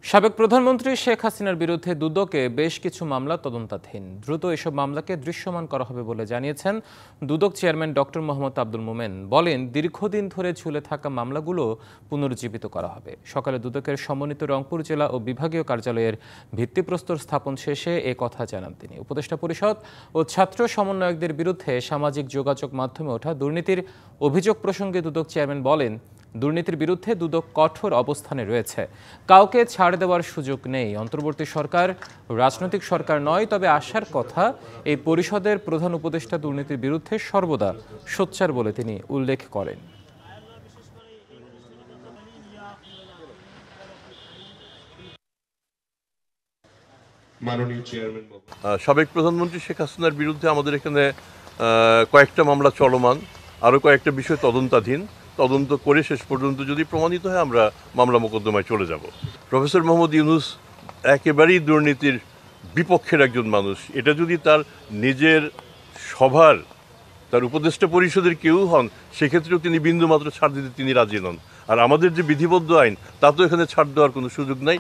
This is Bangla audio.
সাবেক প্রধানমন্ত্রী শেখ হাসিনার বিরুদ্ধে দুদকে বেশ কিছু মামলা তদন্তাধীন। দ্রুত এসব মামলাকে দৃশ্যমান করা হবে বলে জানিয়েছেন দুদক চেয়ারম্যান ডক্টর মোহাম্মদ আব্দুল মোমেন। বলেন, দীর্ঘদিন ধরে ঝুলে থাকা মামলাগুলো পুনরুজ্জীবিত করা হবে। সকালে দুদকের সমন্বিত রংপুর জেলা ও বিভাগীয় কার্যালয়ের ভিত্তিপ্রস্তর স্থাপন শেষে এ কথা জানান তিনি। উপদেষ্টা পরিষদ ও ছাত্র সমন্বয়কদের বিরুদ্ধে সামাজিক যোগাযোগ মাধ্যমে ওঠা দুর্নীতির অভিযোগ প্রসঙ্গে দুদক চেয়ারম্যান বলেন, দুর্নীতির বিরুদ্ধে দুদক কঠোর অবস্থানে রয়েছে। কাউকে ছাড় দেওয়ার সুযোগ নেই। অন্তর্বর্তী সরকার রাজনৈতিক সরকার নয়, তবে আশার কথা এই পরিষদের প্রধান উপদেষ্টা দুর্নীতির বিরুদ্ধে সর্বদা সোচ্চার বলে তিনি উল্লেখ করেন। সাবেক প্রধানমন্ত্রী শেখ হাসিনার বিরুদ্ধে আমাদের এখানে কয়েকটা মামলা চলমান, আরও কয়েকটা বিষয় তদন্তাধীন। তদন্ত করে শেষ পর্যন্ত যদি প্রমাণিত হয় আমরা মামলা মোকদ্দমায় চলে যাব। প্রফেসর মোহাম্মদ ইউনূস একেবারেই দুর্নীতির বিপক্ষের একজন মানুষ। এটা যদি তার নিজের সভার, তার উপদেষ্টা পরিষদের কেউ হন, সেক্ষেত্রেও তিনি বিন্দুমাত্র ছাড় দিতে তিনি রাজি নন। আর আমাদের যে বিধিবদ্ধ আইন, তাতেও এখানে ছাড় দেওয়ার কোনো সুযোগ নাই।